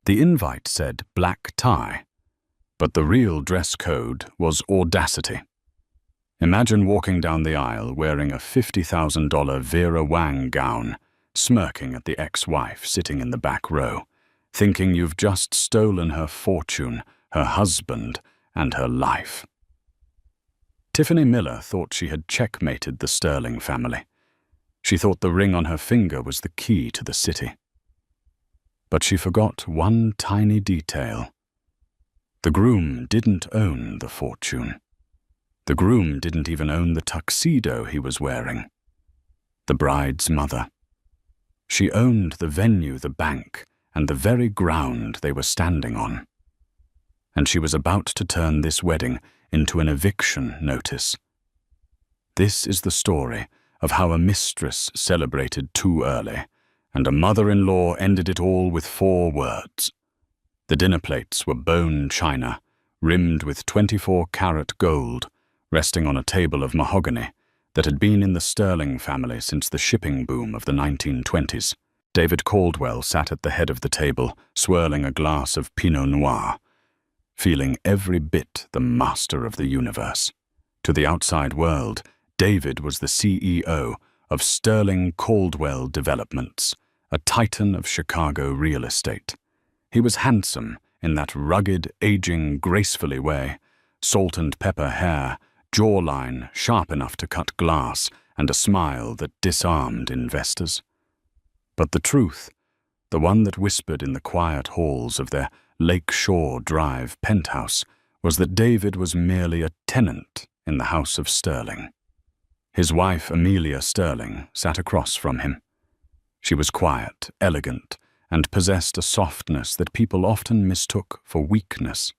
The invite said black tie, but the real dress code was audacity. Imagine walking down the aisle wearing a $50,000 Vera Wang gown, smirking at the ex-wife sitting in the back row, thinking you've just stolen her fortune, her husband, and her life. Tiffany Miller thought she had checkmated the Sterling family. She thought the ring on her finger was the key to the city. But she forgot one tiny detail. The groom didn't own the fortune. The groom didn't even own the tuxedo he was wearing. The bride's mother. She owned the venue, the bank, and the very ground they were standing on. And she was about to turn this wedding into an eviction notice. This is the story of how a mistress celebrated too early, and a mother-in-law ended it all with 4 words. The dinner plates were bone china, rimmed with 24-carat gold, resting on a table of mahogany that had been in the Sterling family since the shipping boom of the 1920s. David Caldwell sat at the head of the table, swirling a glass of Pinot Noir, feeling every bit the master of the universe. To the outside world, David was the CEO of Sterling Caldwell Developments, a titan of Chicago real estate. He was handsome in that rugged, aging, gracefully way, salt and pepper hair, jawline sharp enough to cut glass, and a smile that disarmed investors. But the truth, the one that whispered in the quiet halls of their Lakeshore Drive penthouse, was that David was merely a tenant in the House of Sterling. His wife, Amelia Sterling, sat across from him. She was quiet, elegant, and possessed a softness that people often mistook for weakness.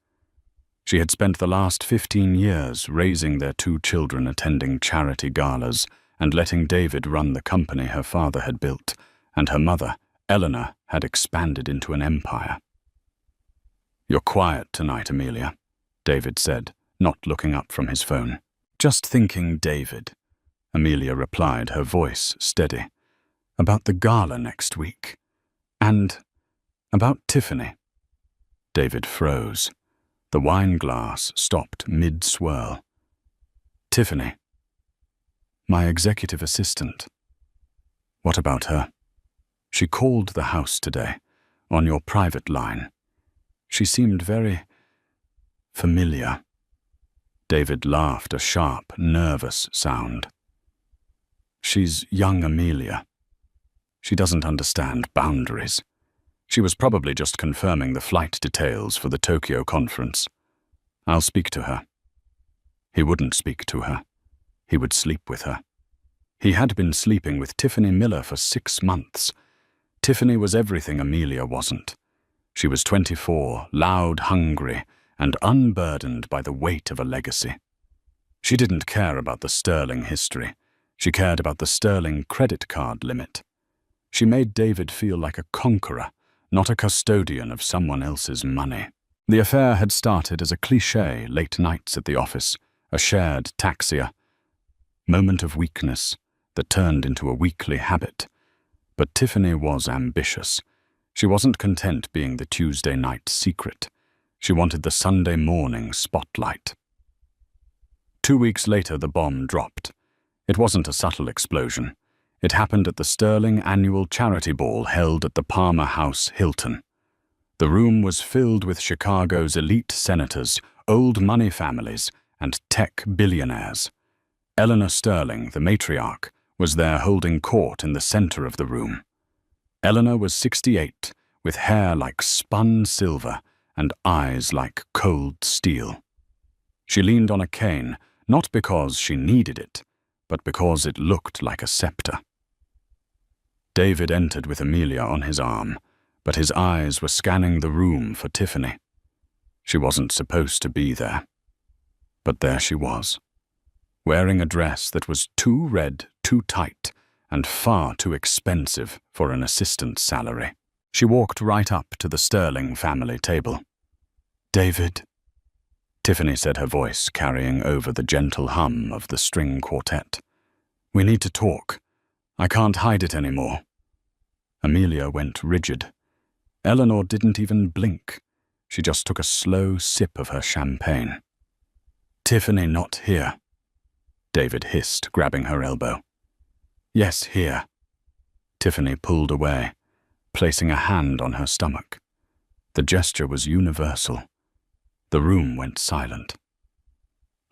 She had spent the last 15 years raising their 2 children, attending charity galas, and letting David run the company her father had built, and her mother, Eleanor, had expanded into an empire. "You're quiet tonight, Amelia," David said, not looking up from his phone. "Just thinking, David," Amelia replied, her voice steady, "about the gala next week. And about Tiffany." David froze. The wine glass stopped mid-swirl. "Tiffany, my executive assistant. What about her? She called the house today, on your private line. She seemed very familiar." David laughed, a sharp, nervous sound. "She's young Amelia. She doesn't understand boundaries. She was probably just confirming the flight details for the Tokyo conference. I'll speak to her." He wouldn't speak to her. He would sleep with her. He had been sleeping with Tiffany Miller for 6 months. Tiffany was everything Amelia wasn't. She was 24, loud, hungry, and unburdened by the weight of a legacy. She didn't care about the Sterling history. She cared about the Sterling credit card limit. She made David feel like a conqueror, not a custodian of someone else's money. The affair had started as a cliché, late nights at the office, a shared taxia, moment of weakness that turned into a weekly habit. But Tiffany was ambitious. She wasn't content being the Tuesday night secret. She wanted the Sunday morning spotlight. 2 weeks later, the bomb dropped. It wasn't a subtle explosion. It happened at the Sterling annual charity ball held at the Palmer House Hilton. The room was filled with Chicago's elite senators, old money families, and tech billionaires. Eleanor Sterling, the matriarch, was there holding court in the center of the room. Eleanor was 68, with hair like spun silver and eyes like cold steel. She leaned on a cane, not because she needed it, but because it looked like a scepter. David entered with Amelia on his arm, but his eyes were scanning the room for Tiffany. She wasn't supposed to be there. But there she was, wearing a dress that was too red, too tight, and far too expensive for an assistant's salary. She walked right up to the Sterling family table. "David," Tiffany said, her voice carrying over the gentle hum of the string quartet. "We need to talk. I can't hide it anymore." Amelia went rigid. Eleanor didn't even blink. She just took a slow sip of her champagne. "Tiffany not here," David hissed, grabbing her elbow. "Yes, here." Tiffany pulled away, placing a hand on her stomach. The gesture was universal. The room went silent.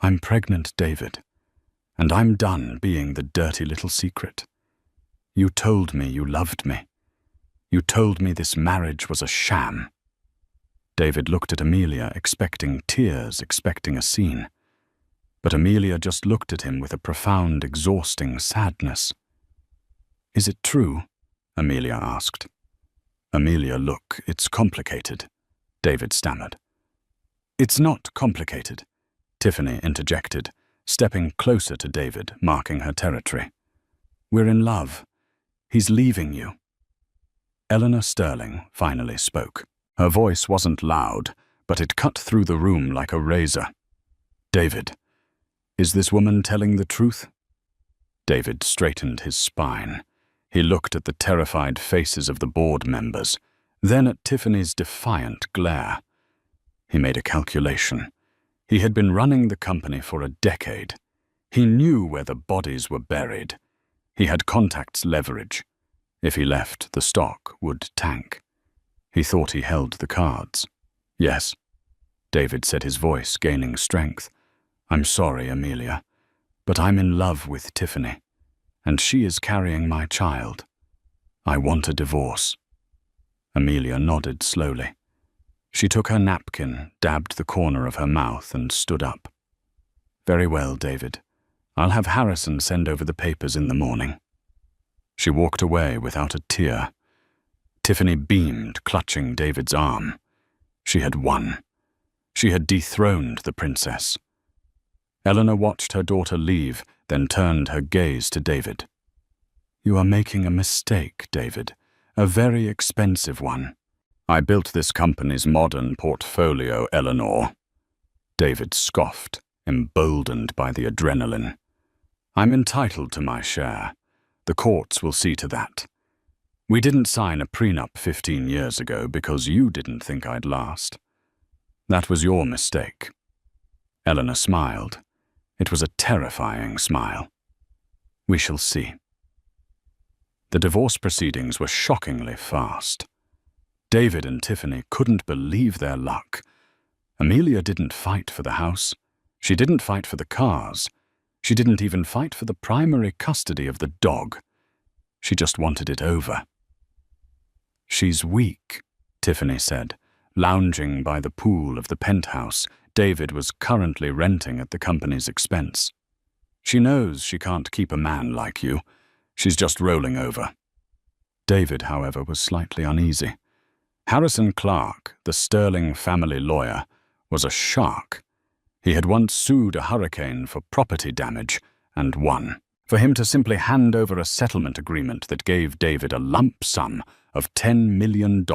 "I'm pregnant, David, and I'm done being the dirty little secret. You told me you loved me. You told me this marriage was a sham." David looked at Amelia, expecting tears, expecting a scene. But Amelia just looked at him with a profound, exhausting sadness. "Is it true?" Amelia asked. "Amelia, look, it's complicated," David stammered. "It's not complicated," Tiffany interjected, stepping closer to David, marking her territory. "We're in love. He's leaving you." Eleanor Sterling finally spoke. Her voice wasn't loud, but it cut through the room like a razor. "David, is this woman telling the truth?" David straightened his spine. He looked at the terrified faces of the board members, then at Tiffany's defiant glare. He made a calculation. He had been running the company for a decade. He knew where the bodies were buried. He had contacts leverage. If he left, the stock would tank. He thought he held the cards. "Yes," David said, his voice gaining strength. "I'm sorry, Amelia, but I'm in love with Tiffany, and she is carrying my child. I want a divorce." Amelia nodded slowly. She took her napkin, dabbed the corner of her mouth, and stood up. "Very well, David. I'll have Harrison send over the papers in the morning." She walked away without a tear. Tiffany beamed, clutching David's arm. She had won. She had dethroned the princess. Eleanor watched her daughter leave, then turned her gaze to David. "You are making a mistake, David, a very expensive one." "I built this company's modern portfolio, Eleanor." David scoffed, emboldened by the adrenaline. "I'm entitled to my share. The courts will see to that. We didn't sign a prenup 15 years ago because you didn't think I'd last. That was your mistake." Eleanor smiled. It was a terrifying smile. "We shall see." The divorce proceedings were shockingly fast. David and Tiffany couldn't believe their luck. Amelia didn't fight for the house. She didn't fight for the cars. She didn't even fight for the primary custody of the dog. She just wanted it over. "She's weak," Tiffany said, lounging by the pool of the penthouse David was currently renting at the company's expense. "She knows she can't keep a man like you. She's just rolling over." David, however, was slightly uneasy. Harrison Clark, the Sterling family lawyer, was a shark. He had once sued a hurricane for property damage and won. For him to simply hand over a settlement agreement that gave David a lump sum of $10 million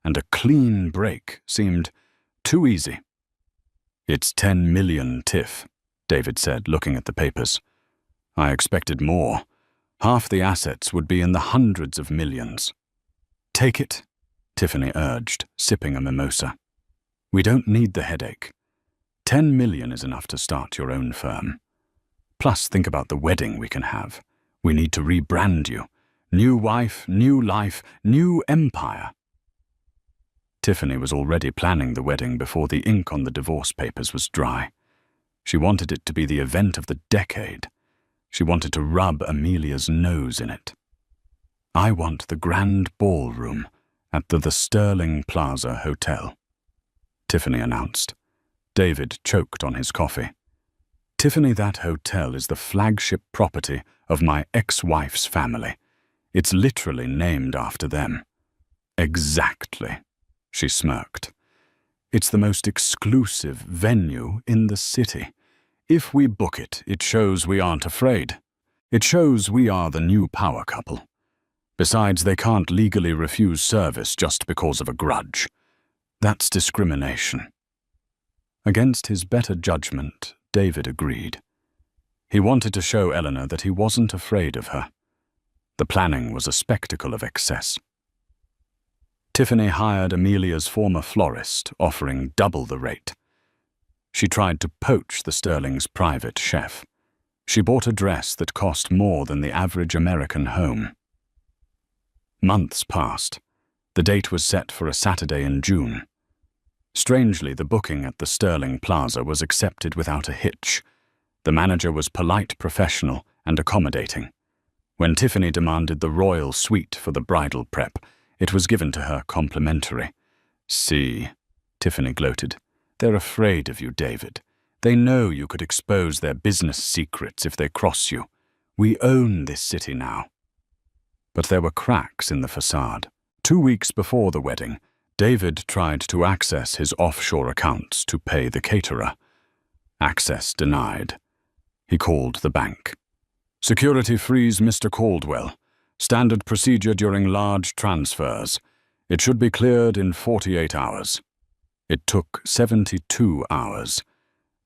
and a clean break seemed too easy. "It's 10 million, Tiff," David said, looking at the papers. "I expected more. Half the assets would be in the hundreds of millions." "Take it," Tiffany urged, sipping a mimosa. "We don't need the headache. 10 million is enough to start your own firm. Plus, think about the wedding we can have. We need to rebrand you. New wife, new life, new empire." Tiffany was already planning the wedding before the ink on the divorce papers was dry. She wanted it to be the event of the decade. She wanted to rub Amelia's nose in it. "I want the grand ballroom at the Sterling Plaza Hotel," Tiffany announced. David choked on his coffee. "Tiffany, that hotel is the flagship property of my ex-wife's family. It's literally named after them." "Exactly," she smirked. "It's the most exclusive venue in the city. If we book it, it shows we aren't afraid. It shows we are the new power couple. Besides, they can't legally refuse service just because of a grudge. That's discrimination." Against his better judgment, David agreed. He wanted to show Eleanor that he wasn't afraid of her. The planning was a spectacle of excess. Tiffany hired Amelia's former florist, offering double the rate. She tried to poach the Sterling's private chef. She bought a dress that cost more than the average American home. Months passed. The date was set for a Saturday in June. Strangely, the booking at the Sterling Plaza was accepted without a hitch. The manager was polite, professional, and accommodating. When Tiffany demanded the royal suite for the bridal prep, it was given to her complimentary. "See," Tiffany gloated, "they're afraid of you, David. They know you could expose their business secrets if they cross you. We own this city now." But there were cracks in the facade. 2 weeks before the wedding, David tried to access his offshore accounts to pay the caterer. Access denied. He called the bank. "Security freeze Mr. Caldwell. Standard procedure during large transfers. It should be cleared in 48 hours. It took 72 hours.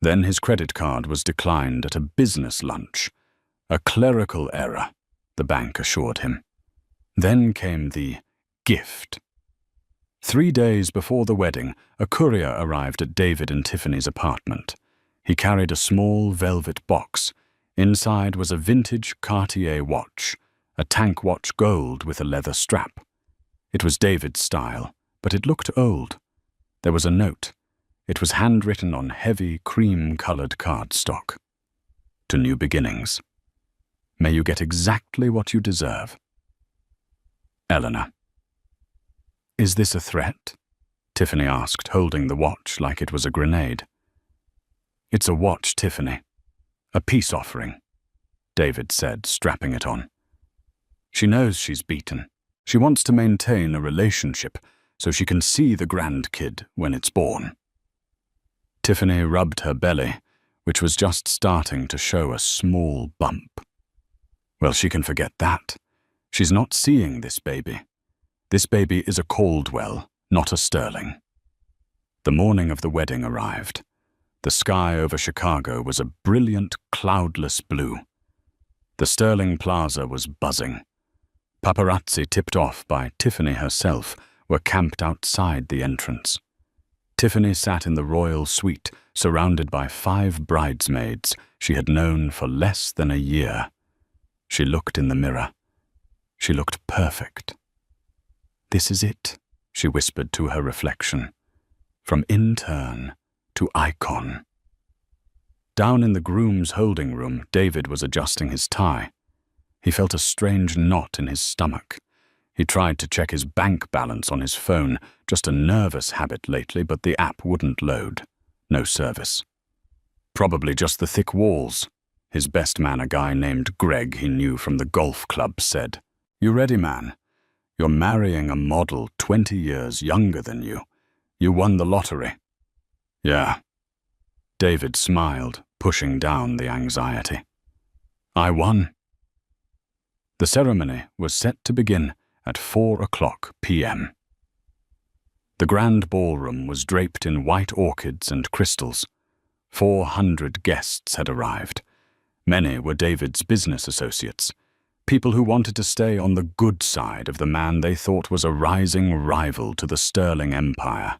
Then his credit card was declined at a business lunch. A clerical error, the bank assured him. Then came the gift. 3 days before the wedding, a courier arrived at David and Tiffany's apartment. He carried a small velvet box. Inside was a vintage Cartier watch, a tank watch gold with a leather strap. It was David's style, but it looked old. There was a note. It was handwritten on heavy, cream-colored cardstock. "To new beginnings. May you get exactly what you deserve. Eleanor." "Is this a threat?" Tiffany asked, holding the watch like it was a grenade. "It's a watch, Tiffany. A peace offering," David said, strapping it on. "She knows she's beaten. She wants to maintain a relationship so she can see the grandkid when it's born." Tiffany rubbed her belly, which was just starting to show a small bump. "Well, she can forget that. She's not seeing this baby. This baby is a Caldwell, not a Sterling." The morning of the wedding arrived. The sky over Chicago was a brilliant, cloudless blue. The Sterling Plaza was buzzing. Paparazzi, tipped off by Tiffany herself, were camped outside the entrance. Tiffany sat in the royal suite, surrounded by 5 bridesmaids she had known for less than a year. She looked in the mirror. She looked perfect. "This is it," she whispered to her reflection. "From intern to icon." Down in the groom's holding room, David was adjusting his tie. He felt a strange knot in his stomach. He tried to check his bank balance on his phone, just a nervous habit lately, but the app wouldn't load. No service. Probably just the thick walls. His best man, a guy named Greg he knew from the golf club, said, "You ready, man? You're marrying a model 20 years younger than you. You won the lottery." "Yeah." David smiled, pushing down the anxiety. "I won." The ceremony was set to begin at 4:00 p.m. The grand ballroom was draped in white orchids and crystals. 400 guests had arrived. Many were David's business associates, people who wanted to stay on the good side of the man they thought was a rising rival to the Sterling Empire.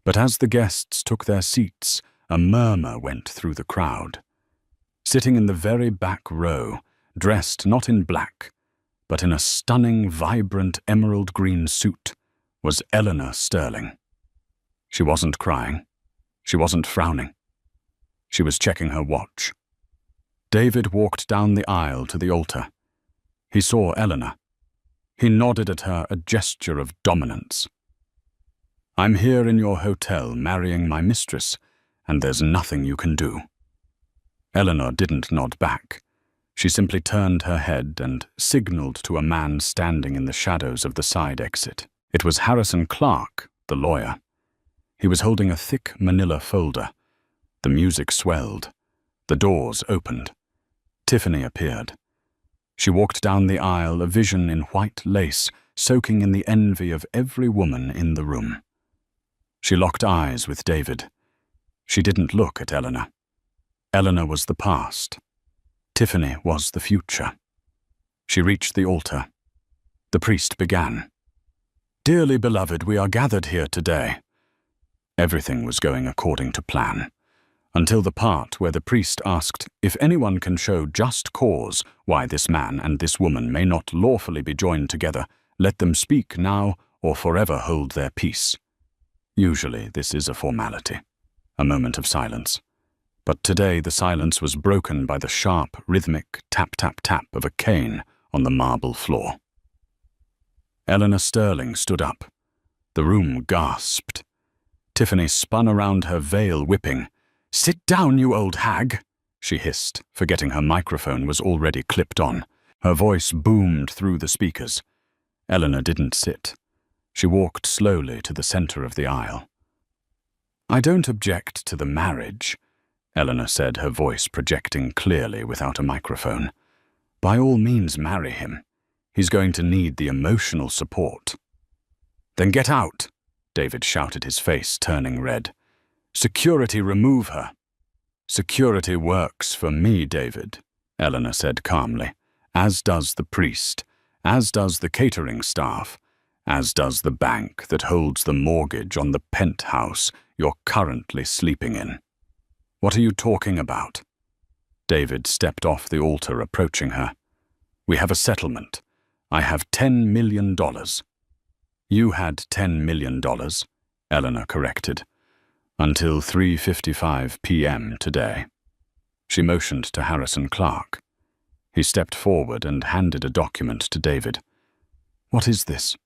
But as the guests took their seats, a murmur went through the crowd. Sitting in the very back row, dressed not in black, but in a stunning, vibrant emerald green suit, was Eleanor Sterling. She wasn't crying. She wasn't frowning. She was checking her watch. David walked down the aisle to the altar. He saw Eleanor. He nodded at her, a gesture of dominance. "I'm here in your hotel marrying my mistress, and there's nothing you can do." Eleanor didn't nod back. She simply turned her head and signaled to a man standing in the shadows of the side exit. It was Harrison Clark, the lawyer. He was holding a thick manila folder. The music swelled. The doors opened. Tiffany appeared. She walked down the aisle, a vision in white lace, soaking in the envy of every woman in the room. She locked eyes with David. She didn't look at Eleanor. Eleanor was the past. Tiffany was the future. She reached the altar. The priest began. Dearly beloved, we are gathered here today. Everything was going according to plan, until the part where the priest asked if anyone can show just cause why this man and this woman may not lawfully be joined together, let them speak now or forever hold their peace. Usually this is a formality, a moment of silence. But today the silence was broken by the sharp, rhythmic tap-tap-tap of a cane on the marble floor. Eleanor Sterling stood up. The room gasped. Tiffany spun around her veil, whipping. "Sit down, you old hag," she hissed, forgetting her microphone was already clipped on. Her voice boomed through the speakers. Eleanor didn't sit. She walked slowly to the center of the aisle. "I don't object to the marriage," Eleanor said, her voice projecting clearly without a microphone. "By all means, marry him. He's going to need the emotional support." "Then get out," David shouted, his face turning red. "Security, remove her." "Security works for me, David," Eleanor said calmly, "as does the priest, as does the catering staff, as does the bank that holds the mortgage on the penthouse you're currently sleeping in." "What are you talking about?" David stepped off the altar, approaching her. "We have a settlement. I have $10 million. "You had $10 million, Eleanor corrected. "Until 3:55 p.m. today." She motioned to Harrison Clark. He stepped forward and handed a document to David. "What is this?"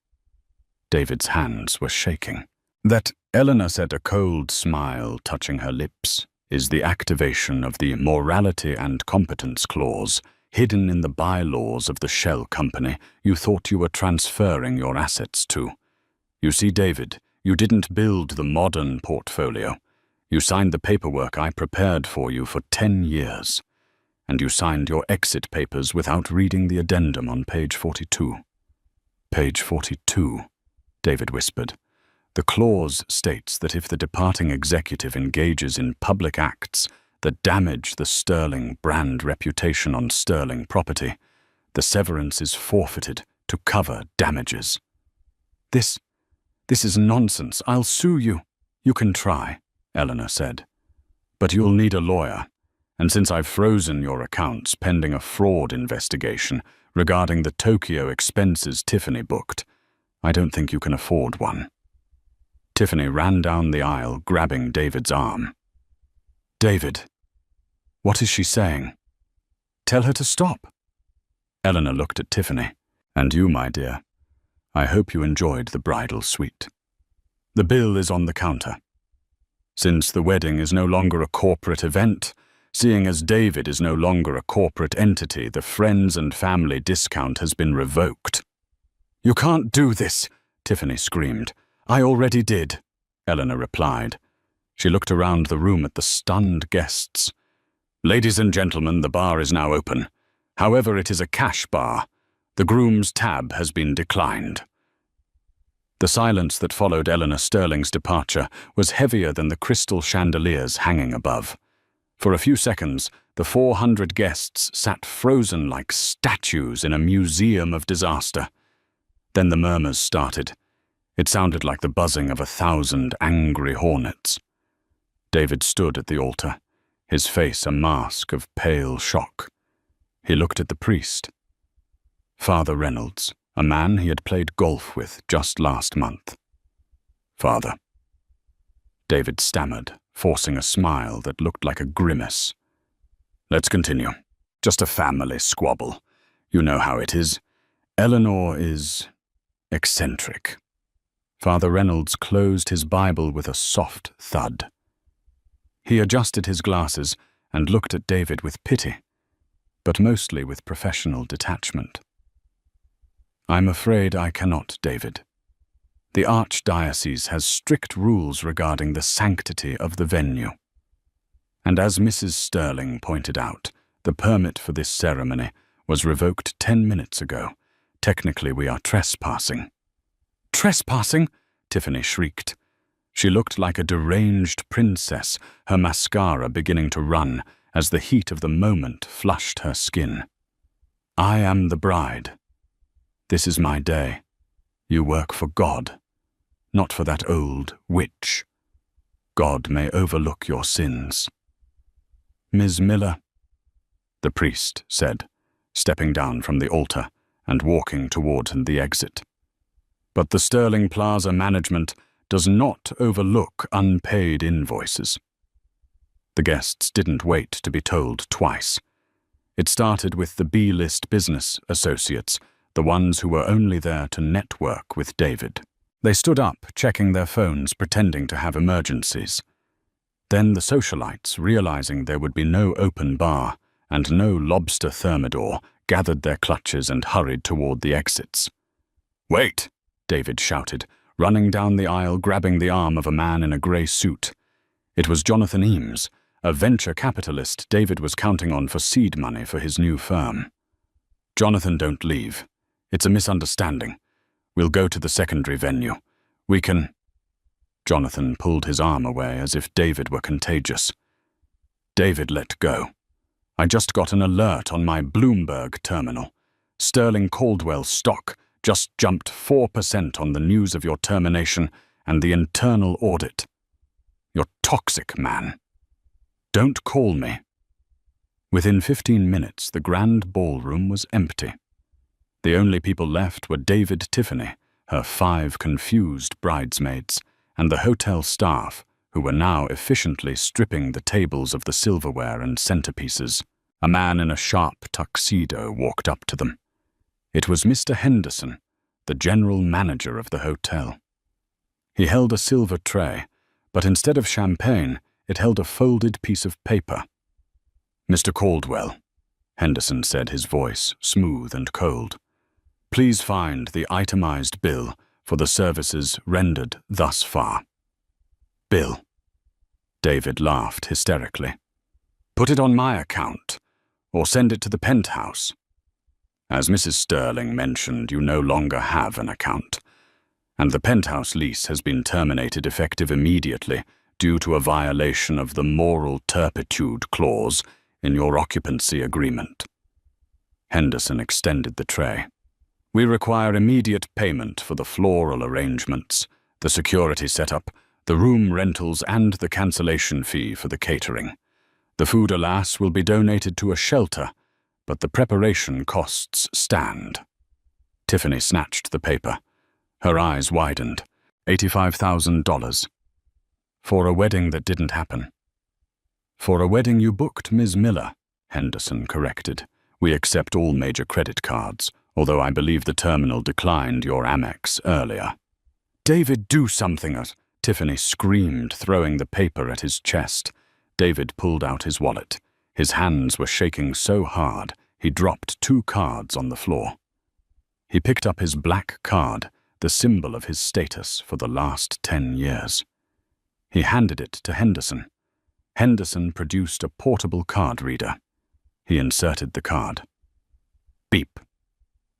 David's hands were shaking. "That," Eleanor said, a cold smile touching her lips, "is the activation of the morality and competence clause hidden in the bylaws of the shell company you thought you were transferring your assets to. You see, David, you didn't build the modern portfolio. You signed the paperwork I prepared for you for 10 years. And you signed your exit papers without reading the addendum on page 42. "Page 42, David whispered. "The clause states that if the departing executive engages in public acts that damage the Sterling brand reputation on Sterling property, the severance is forfeited to cover damages." This is nonsense. I'll sue you." "You can try," Eleanor said. "But you'll need a lawyer, and since I've frozen your accounts pending a fraud investigation regarding the Tokyo expenses Tiffany booked, I don't think you can afford one." Tiffany ran down the aisle, grabbing David's arm. "David, what is she saying?" "Tell her to stop." Eleanor looked at Tiffany. "And you, my dear, I hope you enjoyed the bridal suite. The bill is on the counter. Since the wedding is no longer a corporate event, seeing as David is no longer a corporate entity, the friends and family discount has been revoked." "You can't do this," Tiffany screamed. "I already did," Eleanor replied. She looked around the room at the stunned guests. "Ladies and gentlemen, the bar is now open. However, it is a cash bar. The groom's tab has been declined." The silence that followed Eleanor Sterling's departure was heavier than the crystal chandeliers hanging above. For a few seconds, the 400 guests sat frozen like statues in a museum of disaster. Then the murmurs started. It sounded like the buzzing of 1,000 angry hornets. David stood at the altar, his face a mask of pale shock. He looked at the priest. Father Reynolds, a man he had played golf with just last month. "Father." David stammered, forcing a smile that looked like a grimace. "Let's continue. Just a family squabble. You know how it is. Eleanor is eccentric." Father Reynolds closed his Bible with a soft thud. He adjusted his glasses and looked at David with pity, but mostly with professional detachment. "I'm afraid I cannot, David. The Archdiocese has strict rules regarding the sanctity of the venue. And as Mrs. Sterling pointed out, the permit for this ceremony was revoked 10 minutes ago. Technically, we are trespassing." "Trespassing?" Tiffany shrieked. She looked like a deranged princess, her mascara beginning to run as the heat of the moment flushed her skin. "I am the bride. This is my day. You work for God, not for that old witch. God may overlook your sins. Ms. Miller, the priest said, stepping down from the altar and walking toward the exit. But the Sterling Plaza management does not overlook unpaid invoices. The guests didn't wait to be told twice. It started with the B-list business associates, the ones who were only there to network with David. They stood up, checking their phones, pretending to have emergencies. Then the socialites, realizing there would be no open bar and no lobster thermidor, gathered their clutches and hurried toward the exits. "Wait!" David shouted, running down the aisle, grabbing the arm of a man in a grey suit. It was Jonathan Eames, a venture capitalist David was counting on for seed money for his new firm. "Jonathan, don't leave. It's a misunderstanding. We'll go to the secondary venue. We can—" Jonathan pulled his arm away as if David were contagious. "David, let go. I just got an alert on my Bloomberg terminal. Sterling Caldwell stock just jumped 4% on the news of your termination and the internal audit. You're toxic, man. Don't call me." Within 15 minutes, the grand ballroom was empty. The only people left were David Tiffany, her 5 confused bridesmaids, and the hotel staff, who were now efficiently stripping the tables of the silverware and centerpieces. A man in a sharp tuxedo walked up to them. It was Mr. Henderson, the general manager of the hotel. He held a silver tray, but instead of champagne, it held a folded piece of paper. "Mr. Caldwell," Henderson said, his voice smooth and cold, "please find the itemized bill for the services rendered thus far." "Bill?" David laughed hysterically. "Put it on my account, or send it to the penthouse. As Mrs. Sterling mentioned, you no longer have an account, and the penthouse lease has been terminated effective immediately due to a violation of the moral turpitude clause in your occupancy agreement." Henderson extended the tray. "We require immediate payment for the floral arrangements, the security setup, the room rentals, and the cancellation fee for the catering. The food, alas, will be donated to a shelter, but the preparation costs stand." Tiffany snatched the paper. Her eyes widened. $85,000. "For a wedding that didn't happen." "For a wedding you booked, Ms. Miller," Henderson corrected. "We accept all major credit cards, although I believe the terminal declined your Amex earlier." "David, do something!" Tiffany screamed, throwing the paper at his chest. David pulled out his wallet. His hands were shaking so hard, he dropped 2 cards on the floor. He picked up his black card, the symbol of his status for the last 10 years. He handed it to Henderson. Henderson produced a portable card reader. He inserted the card. Beep.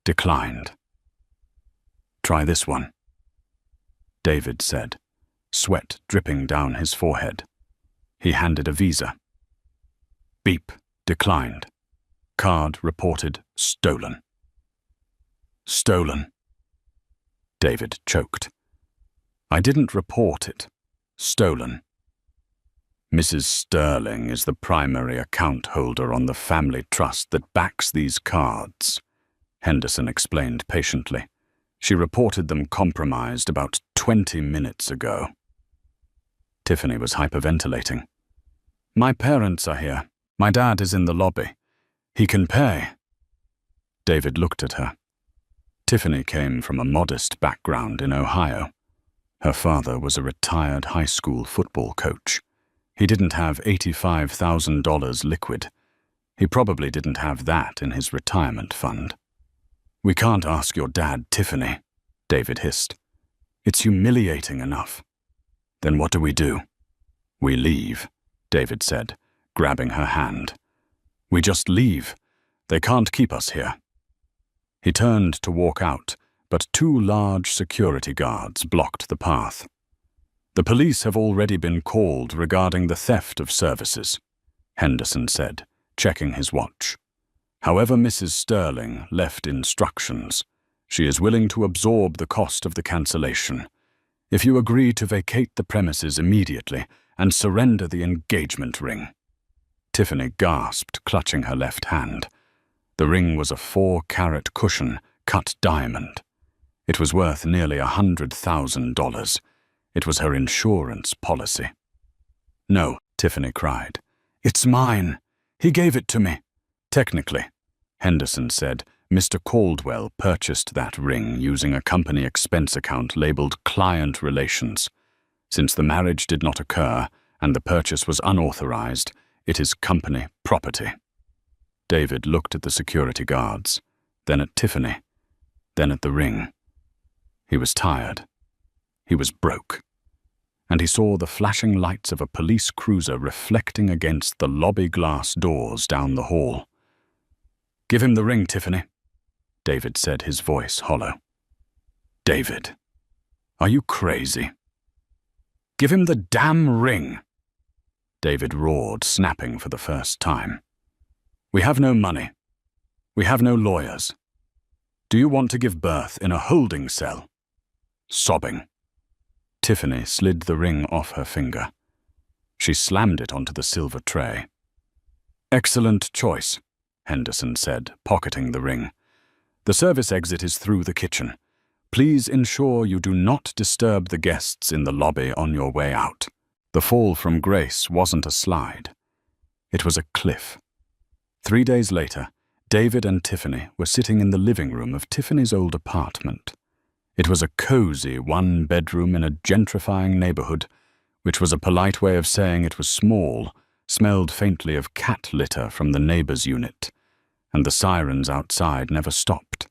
Declined. "Try this one," David said, sweat dripping down his forehead. He handed a visa. Beep. Declined. Card reported stolen. "Stolen," David choked. "I didn't report it. Stolen. Mrs. Sterling is the primary account holder on the family trust that backs these cards," Henderson explained patiently. "She reported them compromised about 20 minutes ago." Tiffany was hyperventilating. "My parents are here. My dad is in the lobby. He can pay." David looked at her. Tiffany came from a modest background in Ohio. Her father was a retired high school football coach. He didn't have $85,000 liquid. He probably didn't have that in his retirement fund. "We can't ask your dad, Tiffany," David hissed. "It's humiliating enough." "Then what do we do?" "We leave," David said, grabbing her hand. "We just leave. They can't keep us here." He turned to walk out, but 2 large security guards blocked the path. "The police have already been called regarding the theft of services," Henderson said, checking his watch. "However, Mrs. Sterling left instructions. She is willing to absorb the cost of the cancellation. If you agree to vacate the premises immediately and surrender the engagement ring." Tiffany gasped, clutching her left hand. The ring was a 4-carat cushion, cut diamond. It was worth nearly $100,000. It was her insurance policy. "No," Tiffany cried. "It's mine. He gave it to me." "Technically," Henderson said, "Mr. Caldwell purchased that ring using a company expense account labeled Client Relations. Since the marriage did not occur and the purchase was unauthorized, it is company property." David looked at the security guards, then at Tiffany, then at the ring. He was tired. He was broke. And he saw the flashing lights of a police cruiser reflecting against the lobby glass doors down the hall. "Give him the ring, Tiffany," David said, his voice hollow. "David, are you crazy? Give him the damn ring!" David roared, snapping for the first time. "We have no money. We have no lawyers. Do you want to give birth in a holding cell?" Sobbing, Tiffany slid the ring off her finger. She slammed it onto the silver tray. "Excellent choice," Henderson said, pocketing the ring. "The service exit is through the kitchen. Please ensure you do not disturb the guests in the lobby on your way out." The fall from grace wasn't a slide. It was a cliff. 3 days later, David and Tiffany were sitting in the living room of Tiffany's old apartment. It was a cozy 1-bedroom in a gentrifying neighborhood, which was a polite way of saying it was small, smelled faintly of cat litter from the neighbor's unit, and the sirens outside never stopped.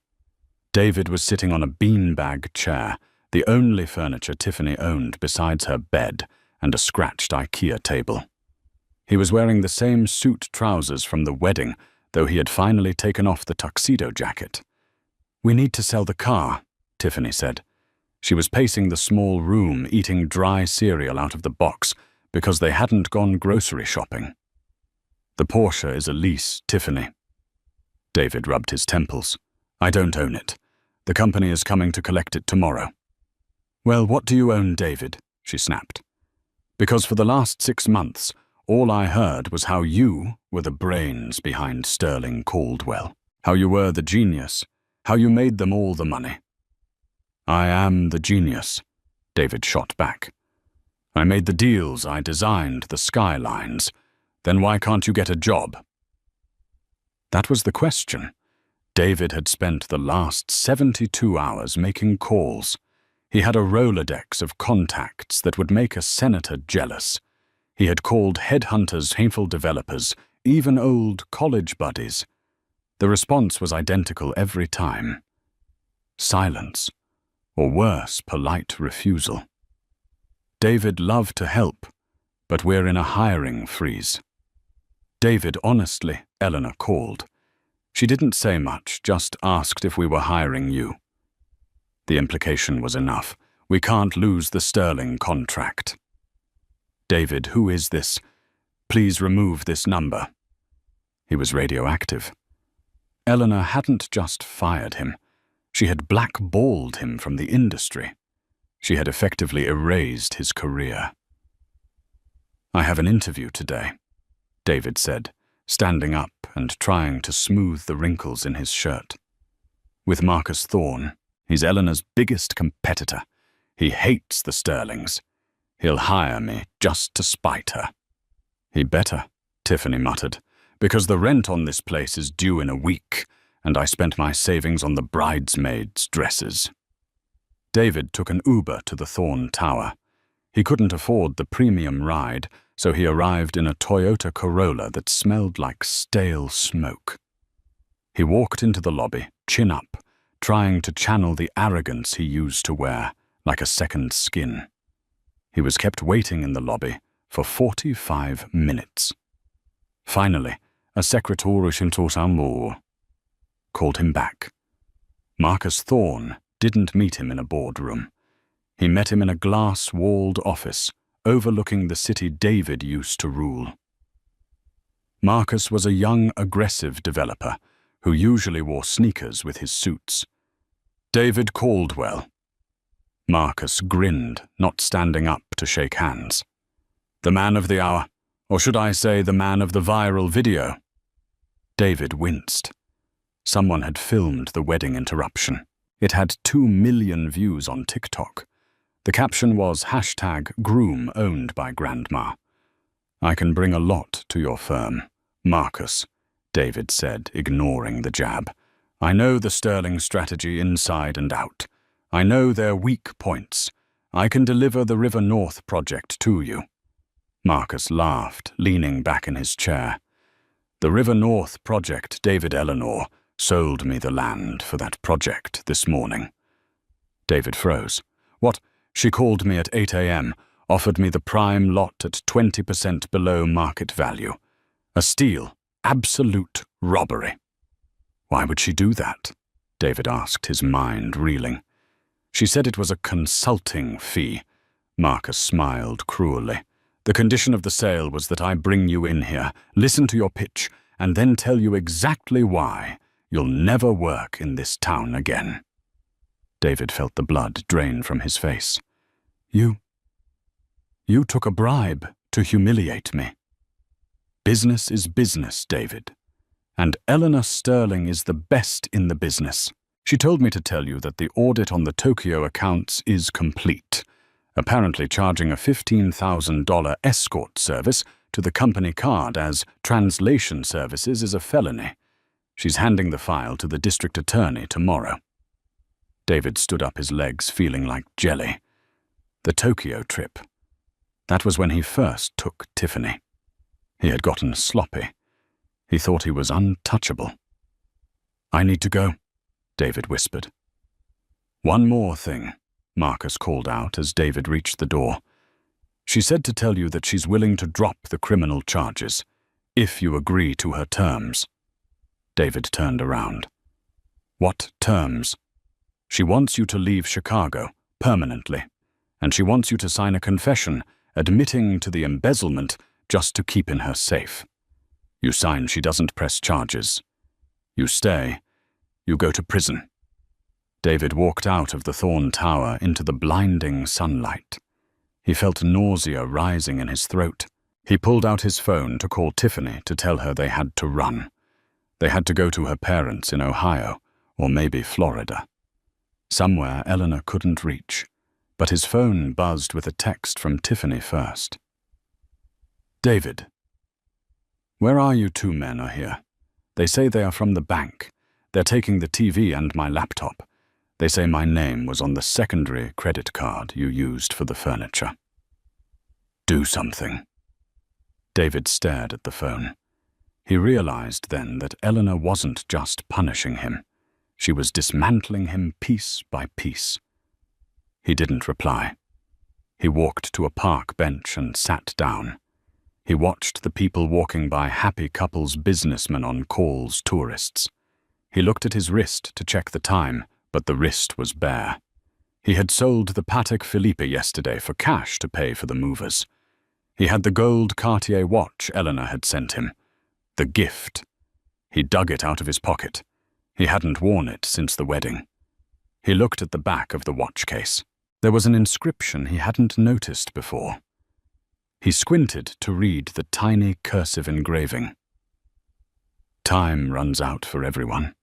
David was sitting on a beanbag chair, the only furniture Tiffany owned besides her bed and a scratched IKEA table. He was wearing the same suit trousers from the wedding, though he had finally taken off the tuxedo jacket. "We need to sell the car," Tiffany said. She was pacing the small room, eating dry cereal out of the box because they hadn't gone grocery shopping. "The Porsche is a lease, Tiffany." David rubbed his temples. "I don't own it. The company is coming to collect it tomorrow." "Well, what do you own, David?" she snapped. "Because for the last 6 months, all I heard was how you were the brains behind Sterling Caldwell, how you were the genius, how you made them all the money." "I am the genius," David shot back. "I made the deals, I designed the skylines. Then why can't you get a job?" That was the question. David had spent the last 72 hours making calls. He had a Rolodex of contacts that would make a senator jealous. He had called headhunters, hateful developers, even old college buddies. The response was identical every time. Silence, or worse, polite refusal. David loved to help, but we're in a hiring freeze. "David, honestly," Eleanor called. She didn't say much, just asked if we were hiring you. The implication was enough. "We can't lose the Sterling contract." "David, who is this? Please remove this number." He was radioactive. Eleanor hadn't just fired him. She had blackballed him from the industry. She had effectively erased his career. "I have an interview today," David said, standing up and trying to smooth the wrinkles in his shirt. "With Marcus Thorne. He's Eleanor's biggest competitor. He hates the Sterlings. He'll hire me just to spite her." "He better," Tiffany muttered, "because the rent on this place is due in a week, and I spent my savings on the bridesmaids' dresses." David took an Uber to the Thorne Tower. He couldn't afford the premium ride, so he arrived in a Toyota Corolla that smelled like stale smoke. He walked into the lobby, chin up, trying to channel the arrogance he used to wear, like a second skin. He was kept waiting in the lobby for 45 minutes. Finally, a secretary called him back. Marcus Thorne didn't meet him in a boardroom. He met him in a glass-walled office overlooking the city David used to rule. Marcus was a young, aggressive developer who usually wore sneakers with his suits. David Caldwell. Marcus grinned, not standing up to shake hands. The man of the hour, or should I say the man of the viral video? David winced. Someone had filmed the wedding interruption. It had 2 million views on TikTok. The caption was #groom owned by Grandma. I can bring a lot to your firm, Marcus, David said, ignoring the jab. I know the Sterling strategy inside and out. I know their weak points. I can deliver the River North project to you. Marcus laughed, leaning back in his chair. The River North project, David Eleanor, sold me the land for that project this morning. David froze. What? She called me at 8 a.m., offered me the prime lot at 20% below market value. A steal. Absolute robbery. Why would she do that? David asked, his mind reeling. She said it was a consulting fee. Marcus smiled cruelly. The condition of the sale was that I bring you in here, listen to your pitch, and then tell you exactly why you'll never work in this town again. David felt the blood drain from his face. You took a bribe to humiliate me. Business is business, David. And Eleanor Sterling is the best in the business. She told me to tell you that the audit on the Tokyo accounts is complete, apparently charging a $15,000 escort service to the company card as translation services is a felony. She's handing the file to the district attorney tomorrow. David stood up, his legs feeling like jelly. The Tokyo trip. That was when he first took Tiffany. He had gotten sloppy. He thought he was untouchable. I need to go, David whispered. One more thing, Marcus called out as David reached the door. She said to tell you that she's willing to drop the criminal charges, if you agree to her terms. David turned around. What terms? She wants you to leave Chicago, permanently, and she wants you to sign a confession admitting to the embezzlement just to keep in her safe. You sign she doesn't press charges. You stay. You go to prison. David walked out of the Thorn Tower into the blinding sunlight. He felt nausea rising in his throat. He pulled out his phone to call Tiffany to tell her they had to run. They had to go to her parents in Ohio, or maybe Florida. Somewhere Eleanor couldn't reach, but his phone buzzed with a text from Tiffany first. David. Where are you two men are here? They say they are from the bank. They're taking the TV and my laptop. They say my name was on the secondary credit card you used for the furniture. Do something. David stared at the phone. He realized then that Eleanor wasn't just punishing him. She was dismantling him piece by piece. He didn't reply. He walked to a park bench and sat down. He watched the people walking by, happy couples, businessmen on calls, tourists. He looked at his wrist to check the time, but the wrist was bare. He had sold the Patek Philippe yesterday for cash to pay for the movers. He had the gold Cartier watch Eleanor had sent him. The gift. He dug it out of his pocket. He hadn't worn it since the wedding. He looked at the back of the watch case. There was an inscription he hadn't noticed before. He squinted to read the tiny cursive engraving. Time runs out for everyone.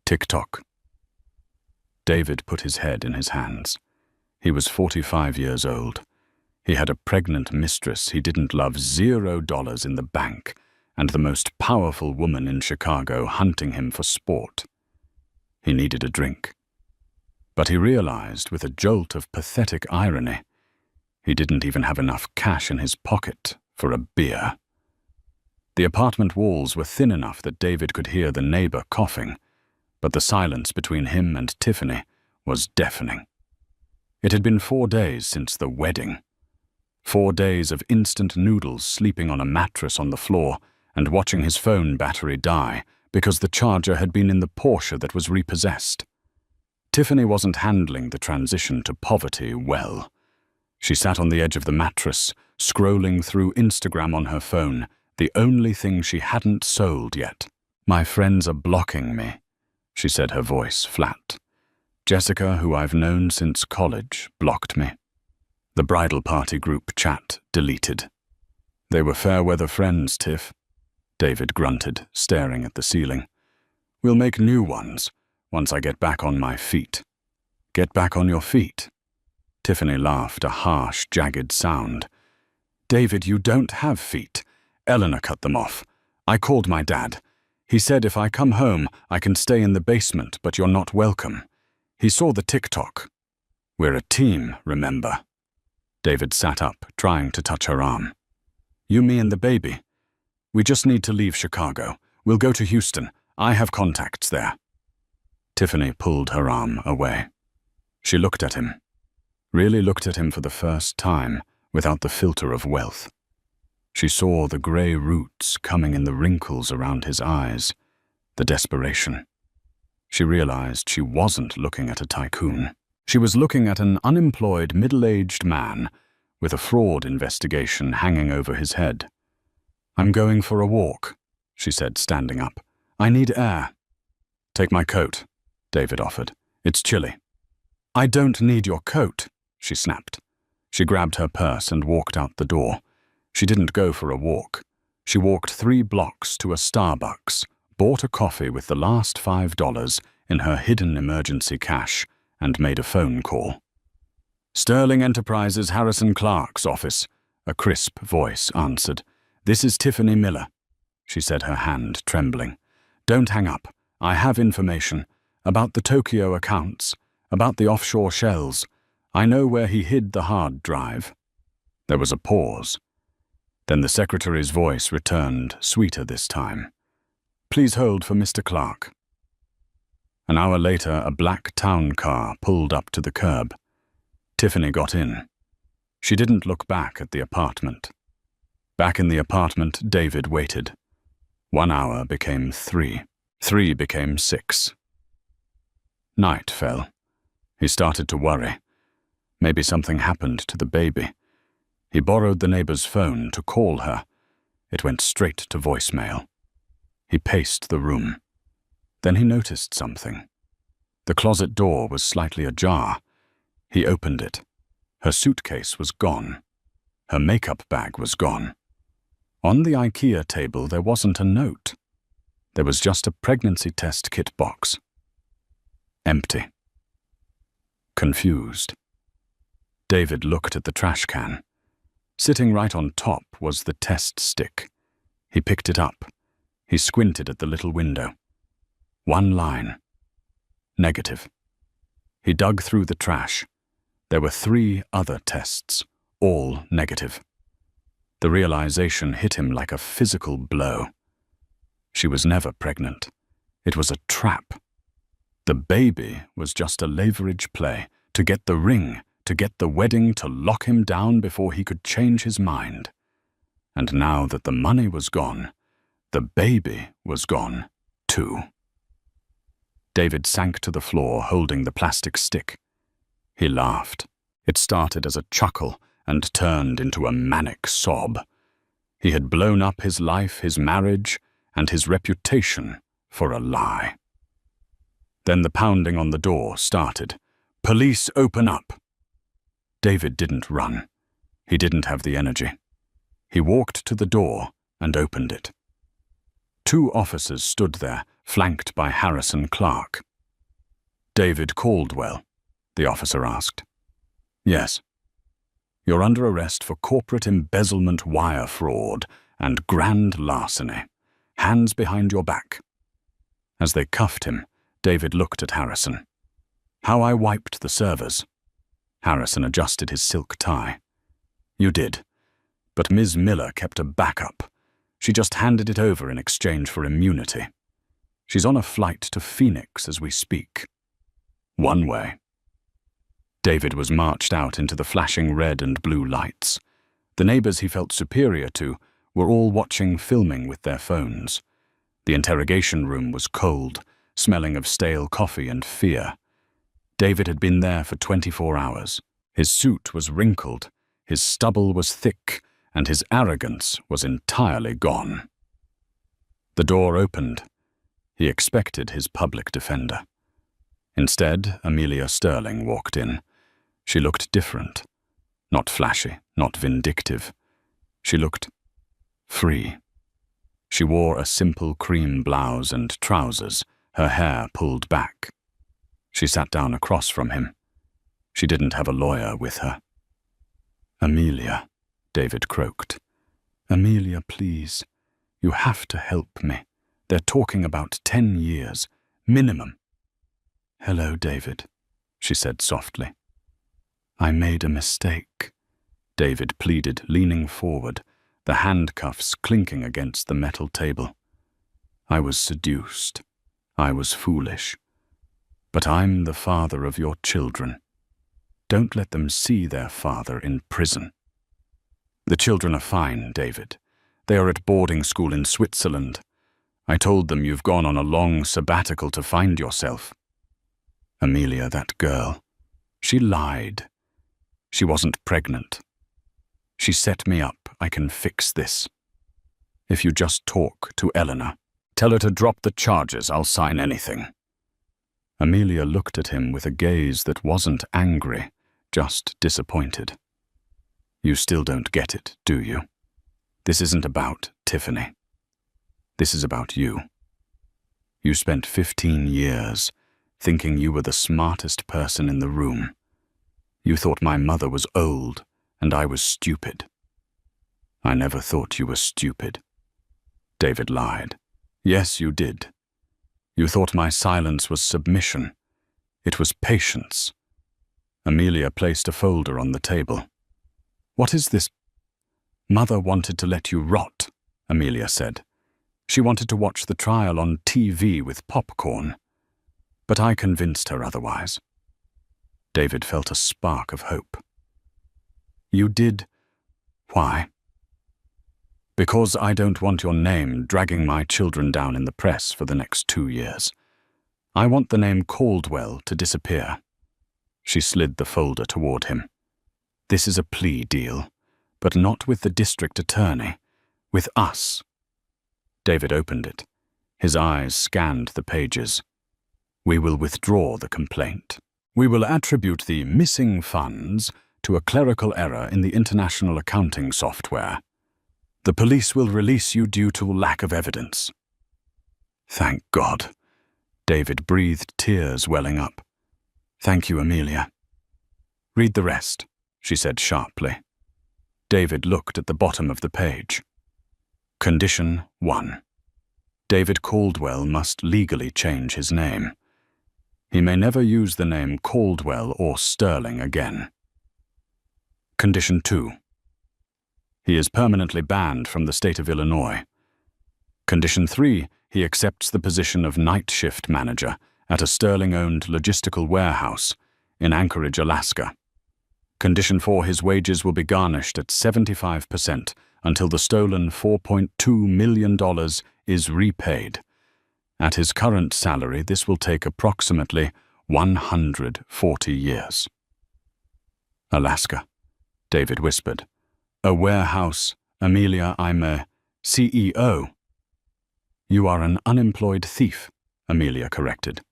Tick-tock. David put his head in his hands. He was 45 years old. He had a pregnant mistress he didn't love, $0 in the bank, and the most powerful woman in Chicago hunting him for sport. He needed a drink. But he realized, with a jolt of pathetic irony, he didn't even have enough cash in his pocket for a beer. The apartment walls were thin enough that David could hear the neighbor coughing, but the silence between him and Tiffany was deafening. It had been 4 days since the wedding. 4 days of instant noodles sleeping on a mattress on the floor and watching his phone battery die because the charger had been in the Porsche that was repossessed. Tiffany wasn't handling the transition to poverty well. She sat on the edge of the mattress, scrolling through Instagram on her phone, the only thing she hadn't sold yet. My friends are blocking me, she said, her voice flat. Jessica, who I've known since college, blocked me. The bridal party group chat deleted. They were fair-weather friends, Tiff. David grunted, staring at the ceiling. We'll make new ones, once I get back on my feet. Get back on your feet? Tiffany laughed, a harsh, jagged sound. David, you don't have feet. Eleanor cut them off. I called my dad. He said if I come home, I can stay in the basement, but you're not welcome. He saw the TikTok. We're a team, remember? David sat up, trying to touch her arm. You, me, and the baby. We just need to leave Chicago. We'll go to Houston. I have contacts there. Tiffany pulled her arm away. She looked at him. Really looked at him for the first time, without the filter of wealth. She saw the grey roots coming in the wrinkles around his eyes, the desperation. She realized she wasn't looking at a tycoon. She was looking at an unemployed, middle-aged man with a fraud investigation hanging over his head. I'm going for a walk, she said, standing up. I need air. Take my coat, David offered. It's chilly. I don't need your coat, she snapped. She grabbed her purse and walked out the door. She didn't go for a walk. She walked 3 blocks to a Starbucks, bought a coffee with the last $5 in her hidden emergency cash, and made a phone call. Sterling Enterprises Harrison Clark's office, a crisp voice answered. This is Tiffany Miller, she said, her hand trembling. Don't hang up. I have information about the Tokyo accounts, about the offshore shells. I know where he hid the hard drive. There was a pause. Then the secretary's voice returned, sweeter this time. Please hold for Mr. Clark. An hour later, a black town car pulled up to the curb. Tiffany got in. She didn't look back at the apartment. Back in the apartment, David waited. 1 hour became 3. 3 became 6. Night fell. He started to worry. Maybe something happened to the baby. He borrowed the neighbor's phone to call her. It went straight to voicemail. He paced the room. Then he noticed something. The closet door was slightly ajar. He opened it. Her suitcase was gone. Her makeup bag was gone. On the IKEA table, there wasn't a note. There was just a pregnancy test kit box. Empty. Confused. David looked at the trash can. Sitting right on top was the test stick. He picked it up. He squinted at the little window. 1 line. Negative. He dug through the trash. There were 3 other tests, all negative. The realization hit him like a physical blow. She was never pregnant. It was a trap. The baby was just a leverage play to get the ring, to get the wedding, to lock him down before he could change his mind. And now that the money was gone, the baby was gone, too. David sank to the floor, holding the plastic stick. He laughed. It started as a chuckle and turned into a manic sob. He had blown up his life, his marriage, and his reputation for a lie. Then the pounding on the door started. Police, open up! David didn't run. He didn't have the energy. He walked to the door and opened it. 2 officers stood there, flanked by Harrison Clark. David Caldwell, the officer asked. Yes. You're under arrest for corporate embezzlement, wire fraud, and grand larceny. Hands behind your back. As they cuffed him, David looked at Harrison. How I wiped the servers. Harrison adjusted his silk tie. You did. But Ms. Miller kept a backup. She just handed it over in exchange for immunity. She's on a flight to Phoenix as we speak. One way. David was marched out into the flashing red and blue lights. The neighbors he felt superior to were all watching filming with their phones. The interrogation room was cold, smelling of stale coffee and fear. David had been there for 24 hours. His suit was wrinkled, his stubble was thick, and his arrogance was entirely gone. The door opened. He expected his public defender. Instead, Amelia Sterling walked in. She looked different. Not flashy, not vindictive. She looked free. She wore a simple cream blouse and trousers, her hair pulled back. She sat down across from him. She didn't have a lawyer with her. "Amelia," David croaked. "Amelia, please. You have to help me. They're talking about 10 years, minimum." "Hello, David," she said softly. "I made a mistake," David pleaded, leaning forward, the handcuffs clinking against the metal table. "I was seduced. I was foolish. But I'm the father of your children. Don't let them see their father in prison." "The children are fine, David. They are at boarding school in Switzerland. I told them you've gone on a long sabbatical to find yourself." "Amelia, that girl. She lied. She wasn't pregnant. She set me up. I can fix this. If you just talk to Eleanor, tell her to drop the charges, I'll sign anything." Amelia looked at him with a gaze that wasn't angry, just disappointed. "You still don't get it, do you? This isn't about Tiffany. This is about you. You spent 15 years thinking you were the smartest person in the room. You thought my mother was old and I was stupid." "I never thought you were stupid." David lied. "Yes, you did. You thought my silence was submission. It was patience." Amelia placed a folder on the table. "What is this?" "Mother wanted to let you rot," Amelia said. "She wanted to watch the trial on TV with popcorn. But I convinced her otherwise." David felt a spark of hope. "You did? Why?" "Because I don't want your name dragging my children down in the press for the next 2 years. I want the name Caldwell to disappear." She slid the folder toward him. "This is a plea deal, but not with the district attorney. With us." David opened it. His eyes scanned the pages. "We will withdraw the complaint. We will attribute the missing funds to a clerical error in the international accounting software. The police will release you due to lack of evidence." "Thank God." David breathed, tears welling up. "Thank you, Amelia." "Read the rest," she said sharply. David looked at the bottom of the page. Condition 1. David Caldwell must legally change his name. He may never use the name Caldwell or Sterling again. Condition 2. He is permanently banned from the state of Illinois. Condition 3. He accepts the position of night shift manager at a Sterling-owned logistical warehouse in Anchorage, Alaska. Condition 4. His wages will be garnished at 75% until the stolen $4.2 million is repaid. At his current salary, this will take approximately 140 years. "Alaska," David whispered. "A warehouse. Amelia, I'm a CEO." "You are an unemployed thief," Amelia corrected.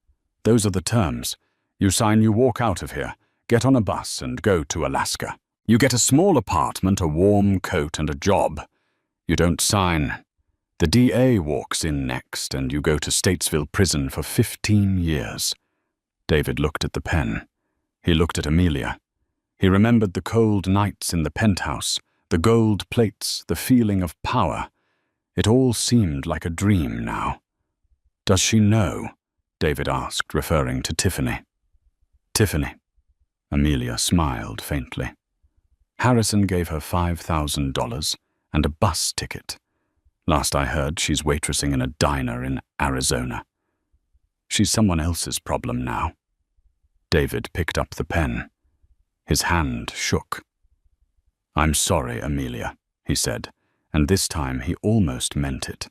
"Those are the terms. You sign, you walk out of here, get on a bus and go to Alaska. You get a small apartment, a warm coat and a job. You don't sign. The DA walks in next and you go to Statesville prison for 15 years. David looked at the pen. He looked at Amelia. He remembered the cold nights in the penthouse, the gold plates, the feeling of power. It all seemed like a dream now. "Does she know?" David asked, referring to Tiffany. "Tiffany." Amelia smiled faintly. "Harrison gave her $5,000 and a bus ticket. Last I heard, she's waitressing in a diner in Arizona. She's someone else's problem now." David picked up the pen. His hand shook. "I'm sorry, Amelia," he said, and this time he almost meant it.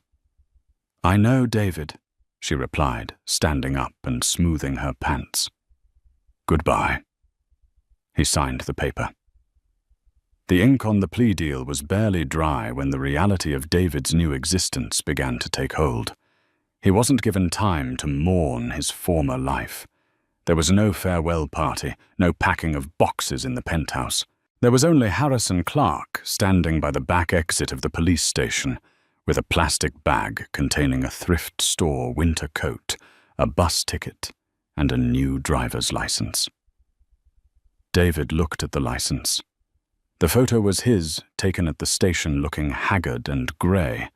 "I know, David," she replied, standing up and smoothing her pants. "Goodbye." He signed the paper. The ink on the plea deal was barely dry when the reality of David's new existence began to take hold. He wasn't given time to mourn his former life. There was no farewell party, no packing of boxes in the penthouse. There was only Harrison Clark standing by the back exit of the police station with a plastic bag containing a thrift store winter coat, a bus ticket, and a new driver's license. David looked at the license. The photo was his, taken at the station looking haggard and grey,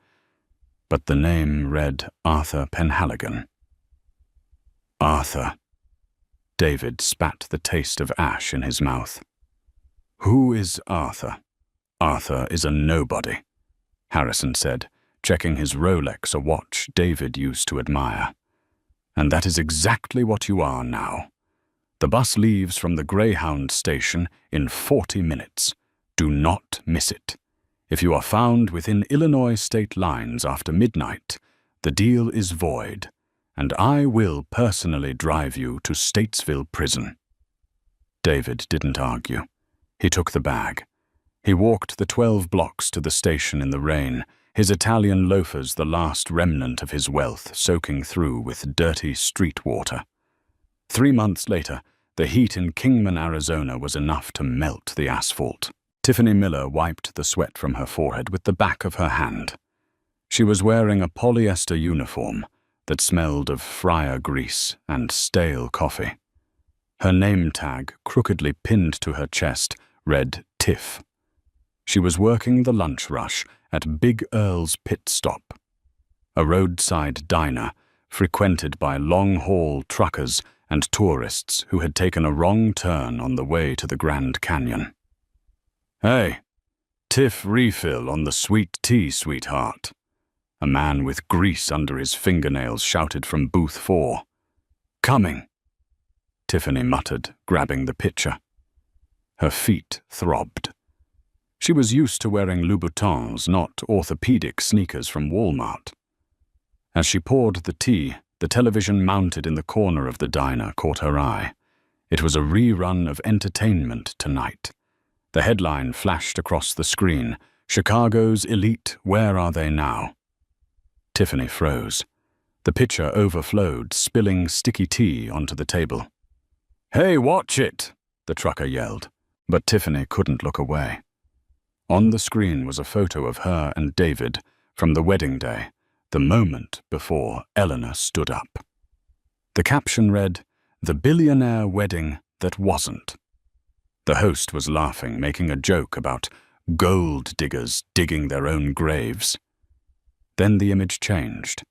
but the name read Arthur Penhaligon. Arthur. David spat the taste of ash in his mouth. Who is Arthur? Arthur is a nobody, Harrison said, checking his Rolex, a watch David used to admire. And that is exactly what you are now. The bus leaves from the Greyhound station in 40 minutes. Do not miss it. If you are found within Illinois state lines after midnight, the deal is void, and I will personally drive you to Statesville Prison. David didn't argue. He took the bag. He walked the 12 blocks to the station in the rain, his Italian loafers the last remnant of his wealth soaking through with dirty street water. 3 months later, the heat in Kingman, Arizona was enough to melt the asphalt. Tiffany Miller wiped the sweat from her forehead with the back of her hand. She was wearing a polyester uniform that smelled of fryer grease and stale coffee. Her name tag, crookedly pinned to her chest, read Tiff. She was working the lunch rush at Big Earl's Pit Stop, a roadside diner frequented by long-haul truckers and tourists who had taken a wrong turn on the way to the Grand Canyon. Hey, Tiff refill on the sweet tea, sweetheart. A man with grease under his fingernails shouted from booth 4. Coming, Tiffany muttered, grabbing the pitcher. Her feet throbbed. She was used to wearing Louboutins, not orthopedic sneakers from Walmart. As she poured the tea, the television mounted in the corner of the diner caught her eye. It was a rerun of Entertainment Tonight. The headline flashed across the screen, Chicago's elite, where are they now? Tiffany froze. The pitcher overflowed, spilling sticky tea onto the table. Hey, watch it, the trucker yelled, but Tiffany couldn't look away. On the screen was a photo of her and David from the wedding day, the moment before Eleanor stood up. The caption read, "The billionaire wedding that wasn't." The host was laughing, making a joke about gold diggers digging their own graves. Then the image changed.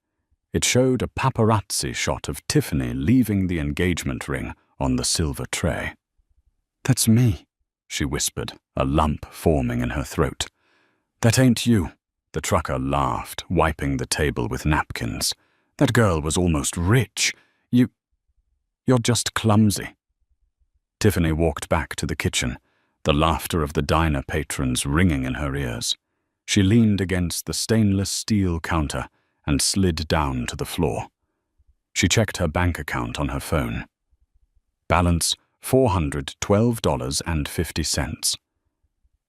It showed a paparazzi shot of Tiffany leaving the engagement ring on the silver tray. That's me, she whispered, a lump forming in her throat. That ain't you, the trucker laughed, wiping the table with napkins. That girl was almost rich. You're just clumsy. Tiffany walked back to the kitchen, the laughter of the diner patrons ringing in her ears. She leaned against the stainless steel counter and slid down to the floor. She checked her bank account on her phone. Balance $412.50.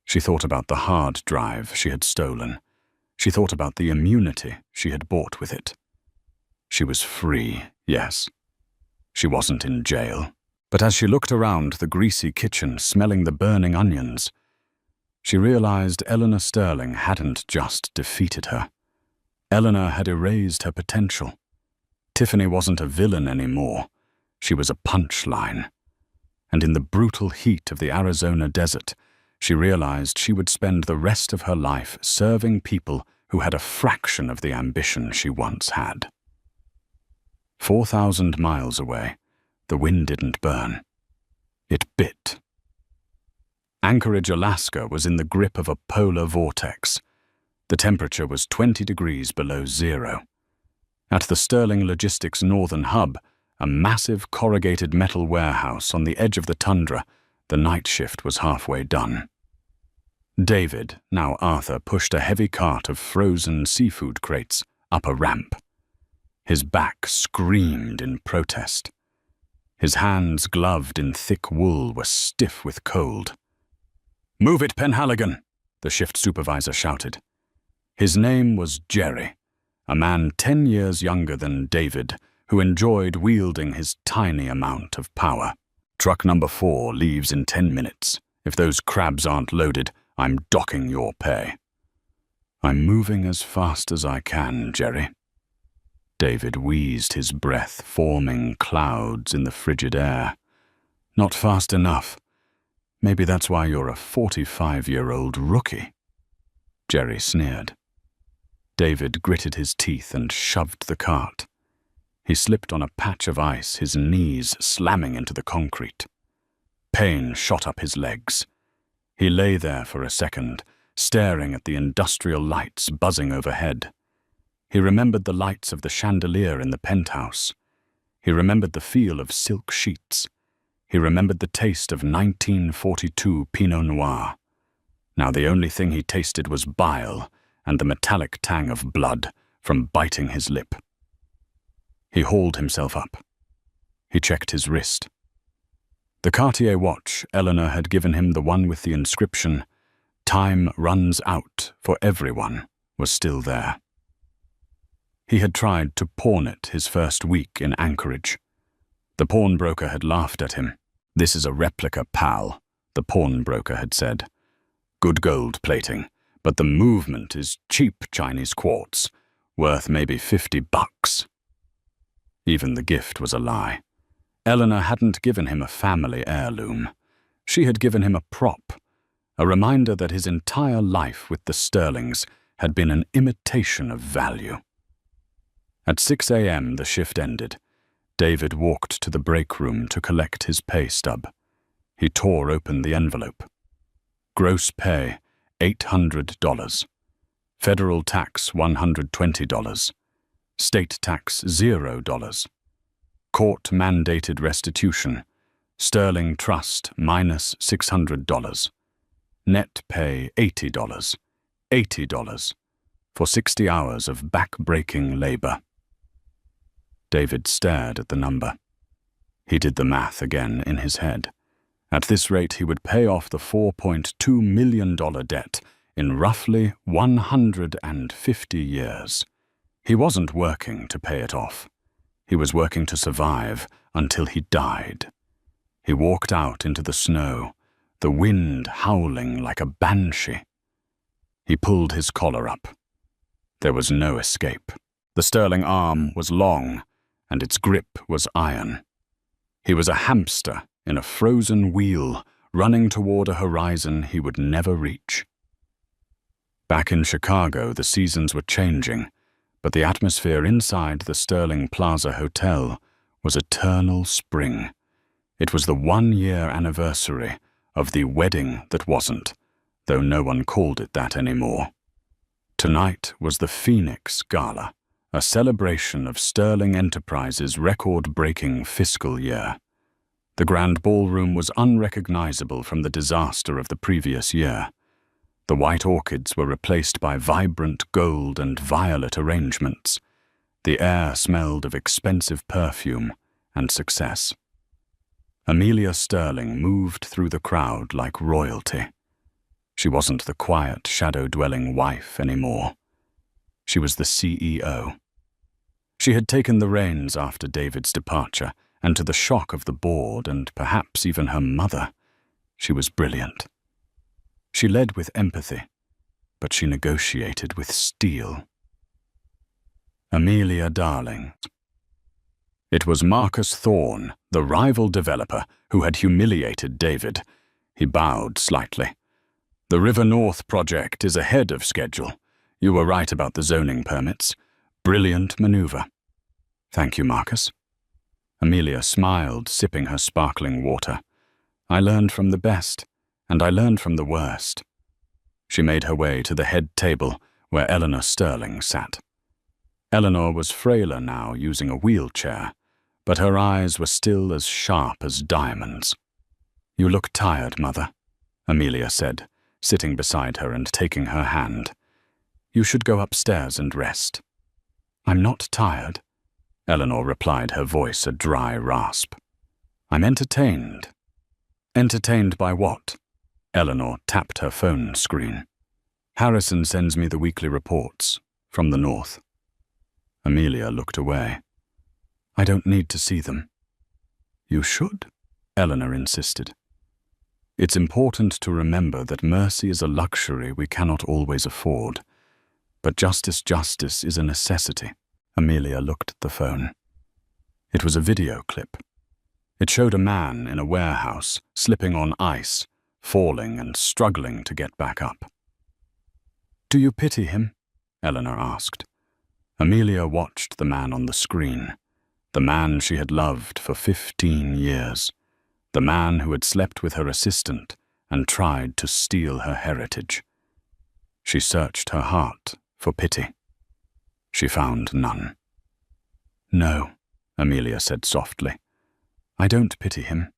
She thought about the hard drive she had stolen. She thought about the immunity she had bought with it. She was free, yes. She wasn't in jail. But as she looked around the greasy kitchen, smelling the burning onions, she realized Eleanor Sterling hadn't just defeated her. Eleanor had erased her potential. Tiffany wasn't a villain anymore. She was a punchline. And in the brutal heat of the Arizona desert, she realized she would spend the rest of her life serving people who had a fraction of the ambition she once had. 4,000 miles away, the wind didn't burn. It bit. Anchorage, Alaska was in the grip of a polar vortex. The temperature was 20 degrees below zero. At the Sterling Logistics Northern Hub, a massive corrugated metal warehouse on the edge of the tundra, the night shift was halfway done. David, now Arthur, pushed a heavy cart of frozen seafood crates up a ramp. His back screamed in protest. His hands, gloved in thick wool, were stiff with cold. "Move it, Penhaligon," the shift supervisor shouted. His name was Jerry, a man 10 years younger than David, who enjoyed wielding his tiny amount of power. Truck number 4 leaves in 10 minutes. If those crabs aren't loaded, I'm docking your pay. I'm moving as fast as I can, Jerry. David wheezed, his breath forming clouds in the frigid air. Not fast enough. Maybe that's why you're a 45-year-old rookie. Jerry sneered. David gritted his teeth and shoved the cart. He slipped on a patch of ice, his knees slamming into the concrete. Pain shot up his legs. He lay there for a second, staring at the industrial lights buzzing overhead. He remembered the lights of the chandelier in the penthouse. He remembered the feel of silk sheets. He remembered the taste of 1942 Pinot Noir. Now the only thing he tasted was bile and the metallic tang of blood from biting his lip. He hauled himself up. He checked his wrist. The Cartier watch Eleanor had given him, the one with the inscription, "Time runs out for everyone," was still there. He had tried to pawn it his first week in Anchorage. The pawnbroker had laughed at him. "This is a replica, pal," the pawnbroker had said. "Good gold plating, but the movement is cheap Chinese quartz, worth maybe $50. Even the gift was a lie. Eleanor hadn't given him a family heirloom. She had given him a prop, a reminder that his entire life with the Sterlings had been an imitation of value. At 6 a.m. the shift ended. David walked to the break room to collect his pay stub. He tore open the envelope. Gross pay, $800. Federal tax, $120. State tax, $0. Court-mandated restitution. Sterling trust, minus $600. Net pay, $80. $80 for 60 hours of back-breaking labor. David stared at the number. He did the math again in his head. At this rate, he would pay off the $4.2 million debt in roughly 150 years. He wasn't working to pay it off. He was working to survive until he died. He walked out into the snow, the wind howling like a banshee. He pulled his collar up. There was no escape. The Sterling arm was long, and its grip was iron. He was a hamster in a frozen wheel, running toward a horizon he would never reach. Back in Chicago, the seasons were changing, but the atmosphere inside the Sterling Plaza Hotel was eternal spring. It was the 1-year anniversary of the wedding that wasn't, though no one called it that anymore. Tonight was the Phoenix Gala, a celebration of Sterling Enterprises' record-breaking fiscal year. The grand ballroom was unrecognizable from the disaster of the previous year. The white orchids were replaced by vibrant gold and violet arrangements. The air smelled of expensive perfume and success. Amelia Sterling moved through the crowd like royalty. She wasn't the quiet, shadow-dwelling wife anymore. She was the CEO. She had taken the reins after David's departure, and to the shock of the board and perhaps even her mother, she was brilliant. She led with empathy, but she negotiated with steel. Amelia Darling. It was Marcus Thorne, the rival developer, who had humiliated David. He bowed slightly. "The River North project is ahead of schedule. You were right about the zoning permits. Brilliant maneuver." "Thank you, Marcus." Amelia smiled, sipping her sparkling water. "I learned from the best, and I learned from the worst." She made her way to the head table where Eleanor Sterling sat. Eleanor was frailer now, using a wheelchair, but her eyes were still as sharp as diamonds. "You look tired, Mother," Amelia said, sitting beside her and taking her hand. "You should go upstairs and rest." "I'm not tired," Eleanor replied, her voice a dry rasp. "I'm entertained." "Entertained by what?" Eleanor tapped her phone screen. "Harrison sends me the weekly reports from the north." Amelia looked away. I don't need to see them. You should, Eleanor insisted. It's important to remember that mercy is a luxury we cannot always afford. But justice is a necessity. Amelia looked at the phone. It was a video clip. It showed a man in a warehouse, slipping on ice, falling and struggling to get back up. Do you pity him? Eleanor asked. Amelia watched the man on the screen, the man she had loved for 15 years, the man who had slept with her assistant and tried to steal her heritage. She searched her heart for pity. She found none. No, Amelia said softly. I don't pity him.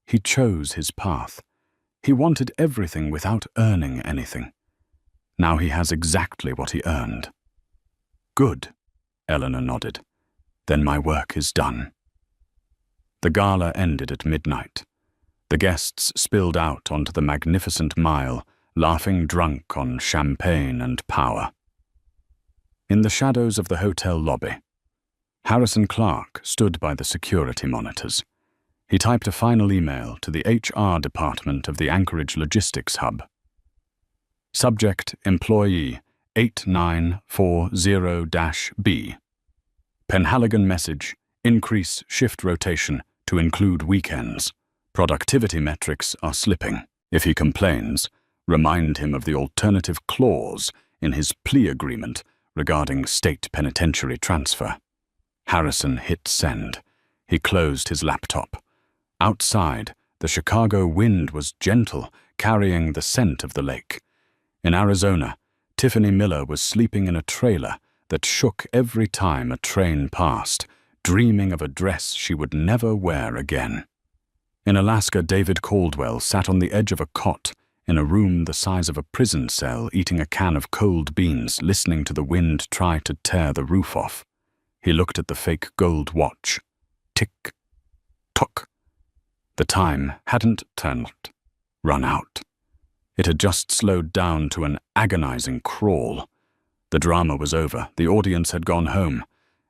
He chose his path. He wanted everything without earning anything. Now he has exactly what he earned. Good, Eleanor nodded. Then my work is done. The gala ended at midnight. The guests spilled out onto the magnificent mile, laughing drunk on champagne and power. In the shadows of the hotel lobby, Harrison Clark stood by the security monitors. He typed a final email to the HR department of the Anchorage Logistics Hub. Subject, Employee 8940-B. Penhaligon message, increase shift rotation to include weekends. Productivity metrics are slipping. If he complains, remind him of the alternative clause in his plea agreement regarding state penitentiary transfer. Harrison hit send. He closed his laptop. Outside, the Chicago wind was gentle, carrying the scent of the lake. In Arizona, Tiffany Miller was sleeping in a trailer that shook every time a train passed, dreaming of a dress she would never wear again. In Alaska, David Caldwell sat on the edge of a cot in a room the size of a prison cell, eating a can of cold beans, listening to the wind try to tear the roof off. He looked at the fake gold watch. Tick, tock. The time hadn't run out. It had just slowed down to an agonizing crawl. The drama was over, the audience had gone home,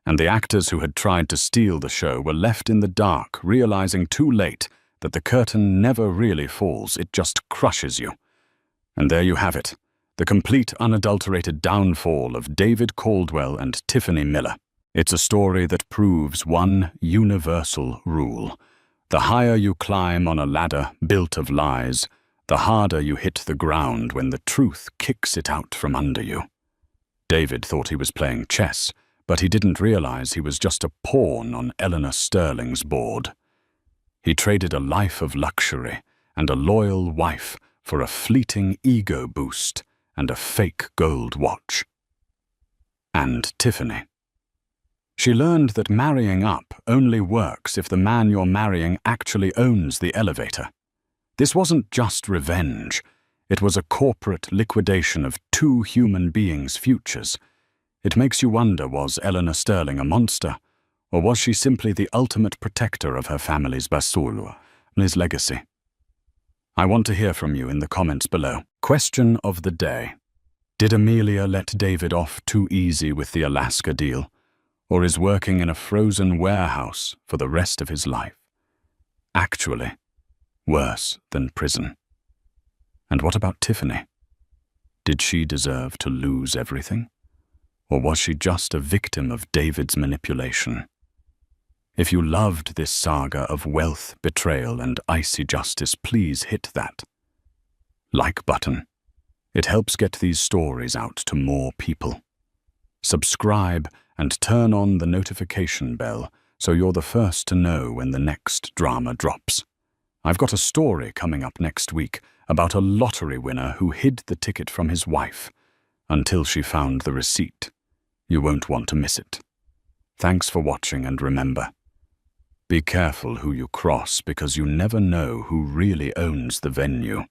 and the actors who had tried to steal the show were left in the dark, realizing too late that the curtain never really falls, it just crushes you. And there you have it, the complete unadulterated downfall of David Caldwell and Tiffany Miller. It's a story that proves one universal rule. The higher you climb on a ladder built of lies, the harder you hit the ground when the truth kicks it out from under you. David thought he was playing chess, but he didn't realize he was just a pawn on Eleanor Sterling's board. He traded a life of luxury and a loyal wife for a fleeting ego boost and a fake gold watch. And Tiffany. She learned that marrying up only works if the man you're marrying actually owns the elevator. This wasn't just revenge. It was a corporate liquidation of two human beings' futures. It makes you wonder, was Eleanor Sterling a monster, or was she simply the ultimate protector of her family's his legacy? I want to hear from you in the comments below. Question of the day. Did Amelia let David off too easy with the Alaska deal, or is working in a frozen warehouse for the rest of his life actually worse than prison? And what about Tiffany? Did she deserve to lose everything? Or was she just a victim of David's manipulation? If you loved this saga of wealth, betrayal, and icy justice, please hit that like button. It helps get these stories out to more people. Subscribe and turn on the notification bell so you're the first to know when the next drama drops. I've got a story coming up next week about a lottery winner who hid the ticket from his wife until she found the receipt. You won't want to miss it. Thanks for watching, and remember, be careful who you cross, because you never know who really owns the venue.